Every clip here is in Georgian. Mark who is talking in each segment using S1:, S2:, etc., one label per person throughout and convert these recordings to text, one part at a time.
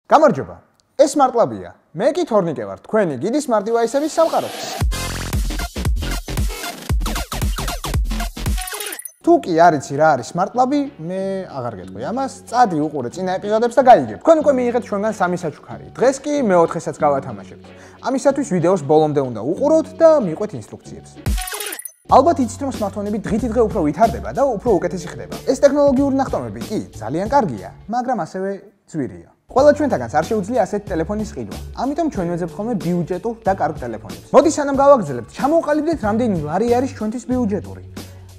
S1: გამარჯობა. ეს სმარტლაბია. მე კი თორნიკე ვარ, თქვენი გიდი Smart Device-ების სამყაროში. თუ კი არიცი რა არის სმარტლაბი, მე აღარ გეტყვი ამას. წადი უყურე წინა ეპიზოდებს და გაიგებ. თქვენ უკვე მიიღეთ ჩვენგან 3 საჩუქარი. დღეს კი მე-4-ესაც გავათამაშებთ. ამისათვის ვიდეოს ბოლომდე უნდა უყუროთ და მიყვეთ ინსტრუქციებს. ალბათ იცით რომ smartphone-ები დღითიდღე უფრო ვითარდება და უფრო უკეთესი ხდება. ეს ტექნოლოგიური ნახტომები კი ძალიან კარგია, მაგრამ ასევე ძვირია. ყველა ჩვენთაგანს არ შეუძლია ასეთი ტელეფონის ყიდვა. ამიტომ ჩვენ ვეძებთ ხოლმე ბიუჯეტურ და კარგ ტელეფონებს. მოდი სანამ გავაგრძელებთ, ჩამოვყალიბდეთ რამდენი ლარი არის ჩვენთვის ბიუჯეტური.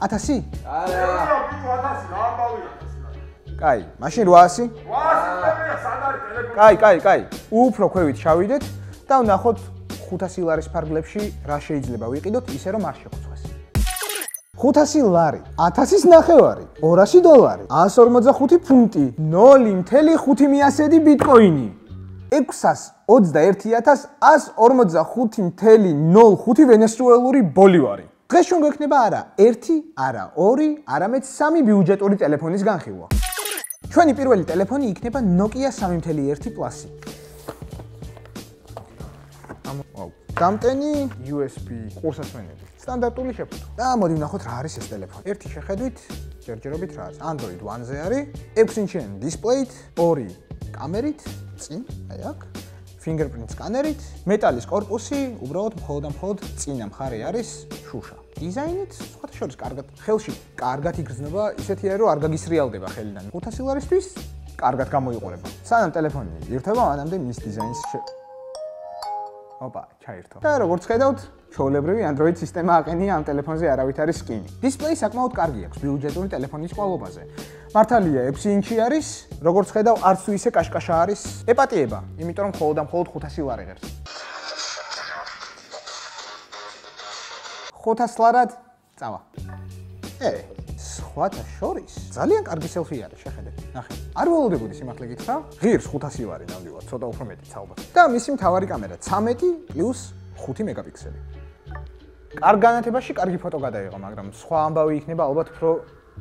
S1: 1000?
S2: არა, 1000 რა ამბავია 1000.
S1: კაი, მაშინ 800?
S2: 800 სად არის ტელეფონი?
S1: კაი. უფრო ქვევით ჩავიდეთ და ვნახოთ 500 ლარის ფარგლებში რა შეიძლება ვიყიდოთ ისე რომ არ შეგვწყვეს. 500 ლარი, 1000-ის ნახევარი, 200 დოლარი, 145 ფუნტი, 0.5 ბიტკოინი, 621145.05 ვენესუელური ბოლივარი. დღეს ჩვენ გვექნება არა 1, არა 2, არამედ 3 ბიუჯეტური ტელეფონის განხილვა. ჩვენი პირველი ტელეფონი იქნება Nokia 3.1 Plus. დამტენი USB ყურსასმენელი. სტანდარტული შეფუთო. და მოდი ვნახოთ რა არის ეს ტელეფონი. ერთი შეხედვით ჯერჯერობით რა არის. Android One-ზე არის, 6 ინჩიანი დისპლეით, 2 კამერით, წინ, აი აქ, fingerprint სკანერით, მეტალის корпуსი, უბრალოდ მხოლოდ წინა მხარე არის შუშა. დიზაინით, სხვათა შორის კარგად, ხელში კარგად იგრძნობა, ისეთია რომ არ გაგისრიალდება ხელიდან. 500 ლარისთვის კარგად გამოიყურება. სანამ ტელეფონი ირთვება, მანამდე მის დიზაინს ჩაირთო. და როგორც ხედავთ, ჩვეულებრივი Android სისტემა აყენია ამ ტელეფონზე არავით არის სკინი. დისპლეი საკმაოდ კარგი აქვს ბიუჯეტური ტელეფონის ყვალობაზე. მართალია 6 ინჩი არის, როგორც ხედავ, არც თუ ისე კაშკაშა არის. ეპატიება, იმიტომ რომ მხოლოდ 500 ლარი ღირს. 500 ლარად წავა. სხვათა შორის ძალიან კარგი სელფი არის, შეხედეთ. ნახე. არ ველოდებოდი სიმართლე გითხრა. ღირს 500 ლარი ნამდვილად, ცოტა უფრო მეტიც ალბათ. და მისი მთავარი კამერა 13+5 მეგაპიქსელი. კარგ განათებაში კარგი ფოტო გადაიღო, მაგრამ სხვა ამბავი იქნება ალბათ უფრო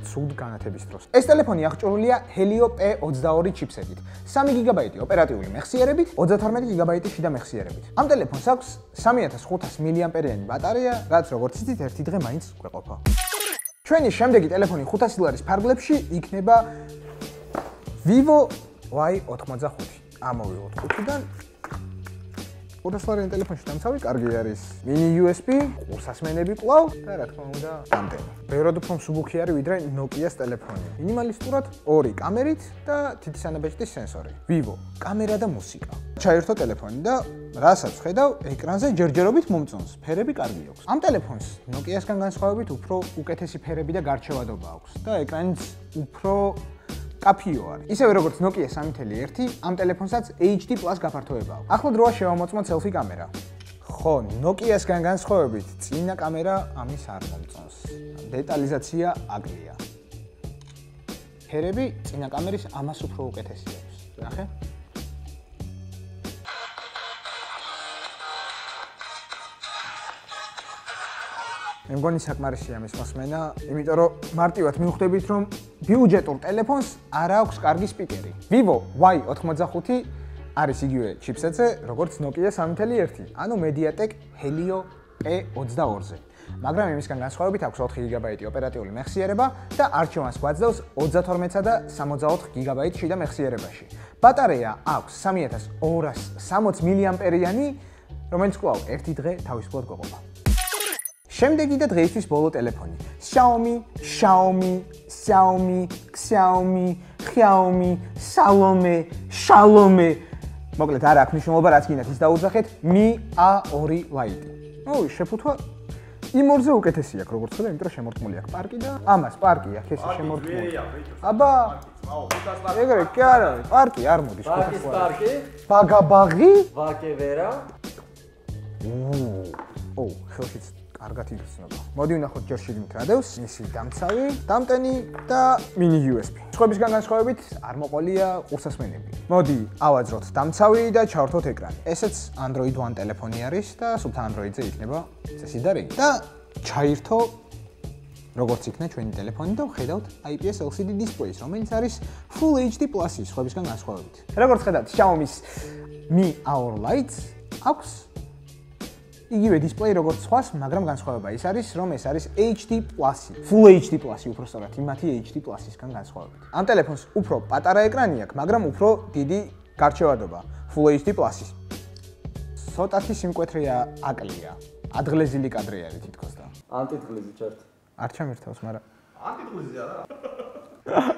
S1: ცუდ განათების დროს. ეს ტელეფონი აღჭურვილია Helio P22 ჩიპსეტით, 3 გიგაბაიტი ოპერატიული მეხსიერებით, 32 გიგაბაიტი შიდა მეხსიერებით. ამ ტელეფონს აქვს 3500 mAh ბატარეა, რაც როგორც იცით, ერთი დღე მაინც გვეყოფა. ჩვენი შემდეგი ტელეფონი 500 ლარის ფარგლებში იქნება Vivo Y85. ამოვიღოთ ყუთიდან. 500 ლარიანი ტელეფონში დამცავი კარგი არის. Mini USB, ყურსასმენები კვლავ და რა თქმა უნდა, დამტენი. ბევრად უფრო მსუბუქი არის ვიდრე Nokia-s ტელეფონი. მინიმალისტურად 2 კამერით და თითის ანაბეჭდის სენსორი. Vivo, კამერა და მუსიკა. ჩაირთო ტელეფონი და რასაც ხედავ, ეკრანზე ჯერჯერობით მომწონს. ფერები კარგი აქვს. ამ ტელეფონს Nokia-სგან განსხვავებით უფრო უკეთესი ფერები და გარჩევადობა აქვს და ეკრანიც უფრო კაფიო არის. ისევე როგორც Nokia 3.1, ამ ტელეფონსაც HD+ გაფართოება აქვს. ახლა დროა შევამოწმოთ selfie კამერა. ხო, Nokia-სგან განსხვავებით, წინა კამერა ამის არ მომწონს. დეტალიზაცია აგრია. ფერები წინა კამერის ამას უფრო უკეთესი აქვს. ნახე? მე მგონი საკმარისია ამის მოსმენა, იმიტომ რომ მარტივად მივხვდებით, რომ ბიუჯეტურ ტელეფონს არ აქვს კარგი სპიკერი. Vivo Y85 არის იგივე ჩიპსეტზე, როგორც Nokia 3.1, ანუ MediaTek Helio P22-ზე. მაგრამ იმისგან განსხვავებით აქვს 4 გიგაბაიტი ოპერატიული მეხსიერება და არჩევანს გვაძლევს 32-სა და 64 გიგაბაიტ შიდა მეხსიერებაში. ბატარეა აქვს 3260 mAh-იანი, რომელიც კვლავ ერთი დღე თავისუფლად გვეყოფა. შემდეგი და დღეისთვის ბოლო ტელეფონი. Xiaomi, Salome. მოკლედ არა აქვს მნიშვნელობა, რაც გინდათ ის დაუძახეთ. Mi A2 Lite. შეფუთვა იმორზე უკეთესი აქვს, როგორც ხედავ, იმიტომ რომ შემორტყმული აქვს პარკი და ამას პარკი აქვს, ესე შემორტყმული. აბა, ეგრე კი არა, პარკი არ მოდის 500 ლარი.
S3: პარკი?
S1: ბაგაბაღი?
S3: ვაკევერა.
S1: ხელშიც კარგად იგრძნობა. მოდი ვნახოთ ჯერ შიგნით რა დევს, მისი დამცავი, დამტენი და mini USB. სხვებისგან განსხვავებით არ მოყოლია ყურსასმენები. მოდი ავაძროთ დამცავი და ჩავრთოთ ეკრანი. ესეც Android One ტელეფონი არის და სულთან Android-ზე იქნება წესი და რიგი. და ჩაირთო როგორც იქნა ჩვენი ტელეფონი და ვხედავთ IPS LCD display-ს, რომელიც არის Full HD Plus-ის სხვებისგან განსხვავებით. როგორც ხედავთ, Xiaomi-ს Mi Hour Lite აქვს იგივე display როგორც სხვას, მაგრამ განსხვავება ის არის, რომ ეს არის HD Plus-ი. Full HD Plus-ი უпростоრად, იმათი HD Plus-ისგან განსხვავებით. ამ ტელეფონს უფრო პატარა ეკრანი აქვს, მაგრამ უფრო დიდი გარჩევადობა Full HD Plus-ის. ცოტათი სიმკვეთრეა აკლია. ადღლეზილი კადრი არის თითქოს და.
S3: ანტიდღლიზი ჩერთ.
S1: არ ჩამირთავს, მაგრამ
S2: ანტიდღლიზი არა.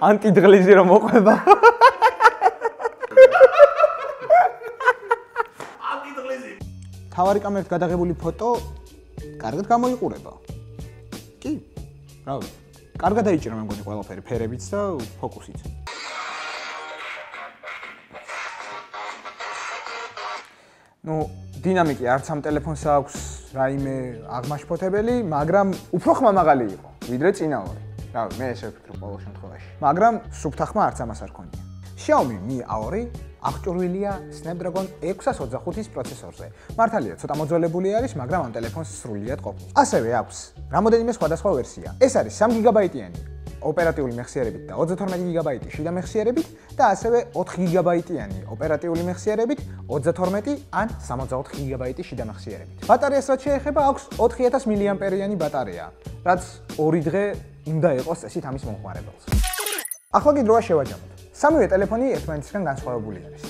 S1: ანტიდღლიზი რომ მოყვება.
S2: ანტიდღლიზი.
S1: თავარი კამერით გადაღებული ფოტო კარგად გამოიყურება. კი. რავი. კარგად დაიჭირა მე მგონი ყველაფერი, ფერებიც და ფოკუსიც. ნუ დინამიკი არც ამ ტელეფონს აქვს რაიმე აღმაშფოთებელი, მაგრამ უფრო ხმამაღალი იყო, ვიდრე წინა ორი. რავი, მე ესე ვფიქრობ ყოველ შემთხვევაში. მაგრამ სუფთა ხმა არც ამას არ ქონია. Xiaomi Mi A2 აღჭურვილია Snapdragon 625-ის პროცესორზე. მართალია, ცოტა მოძველებული არის, მაგრამ ამ ტელეფონს სრულიად ყოფნის. ასევე აქვს რამოდენიმე სხვადასხვა ვერსია. ეს არის 3 გიგაბაიტიანი ოპერატიული მეხსიერებით და 32 გიგაბაიტი შიდა მეხსიერებით და ასევე 4 გიგაბაიტიანი ოპერატიული მეხსიერებით, 32 ან 64 გიგაბაიტი შიდა მეხსიერებით. ბატარეას რაც შეეხება, აქვს 4000 მილიამპერიანი ბატარეა, რაც 2 დღე უნდა იყოს წესით ამის მომხმარებელს. ახლა კი დროა შევაჯამოთ. სამივე ტელეფონი ერთმანეთისგან განსხვავებული არის.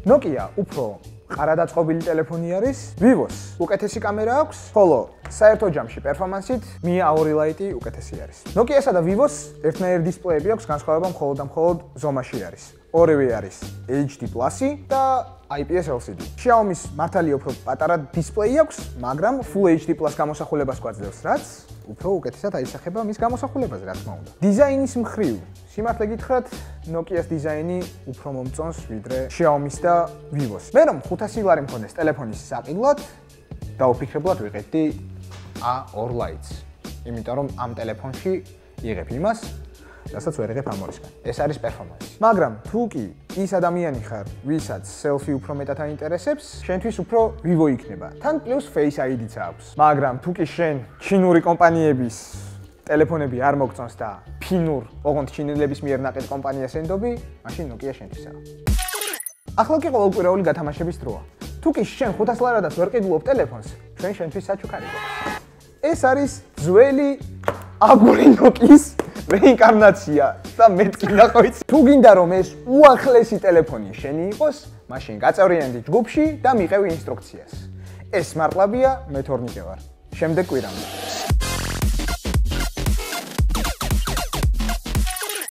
S1: Nokia უფრო ყარადაწყობილი ტელეფონი არის, Vivo-ს უკეთესი კამერა აქვს, ხოლო საერთო ჯამში პერფორმანსით Mi A2 Lite უკეთესი არის. Nokia-სა და Vivo-ს ერთნაირი დისპლეები აქვს, განსხვავება მხოლოდ და მხოლოდ ზომაში არის. ორივე არის HD Plus-ი და IPS LCD. Xiaomi-ს მართალია უფრო პატარა დისპლეი აქვს, მაგრამ Full HD Plus გამოსახულებას გვაძლევს, რაც უფრო უკეთესად აისახება მის გამოსახულებაზე, რა თქმა უნდა. დიზაინის მხრივ, სიმართლე გითხრათ, Nokia-ს დიზაინი უფრო მომწონს ვიდრე Xiaomi-ს და Vivo-ს. მე რომ 500 ლარი მქონდეს ტელეფონის საყიდლად, დაუფიქრებლად ვიყიდდი A2 Lite-ს. იმიტომ რომ ამ ტელეფონში იღებ იმას, რასაც ვერ იღებ ამ ორისგან. ეს არის პერფორმანსი. მაგრამ თუ კი ის ადამიანი ხარ, ვისაც selfie უფრო მეტად აინტერესებს, შენთვის უფრო Vivo იქნება. თან პლუს Face ID-ც აქვს. მაგრამ თუ კი შენ ჩინური კომპანიების ტელეფონები არ მოგწონს და ფინურ, ოღონდ ჩინელების მიერ ნაყიდ კომპანიას ენდობი, მაშინ Nokia შენთვისაა. ახლა კი ყოველკვირეული გათამაშების დროა. თუ კი შენ 500 ლარადაც ვერ ყიდულობ ტელეფონს, ჩვენ შენთვის საჩუქარი გვაქვს. ეს არის ძველი აგური Nokia-ის რეინკარნაცია და მეც კი ნახავით. თუ გინდა რომ ეს უახლესი ტელეფონი შენი იყოს, მაშინ გაწევრიანდი ჯგუფში და მიყევი ინსტრუქციას. ეს სმარტლაბია, მე თორნიკე ვარ. შემდეგ კვირამდე.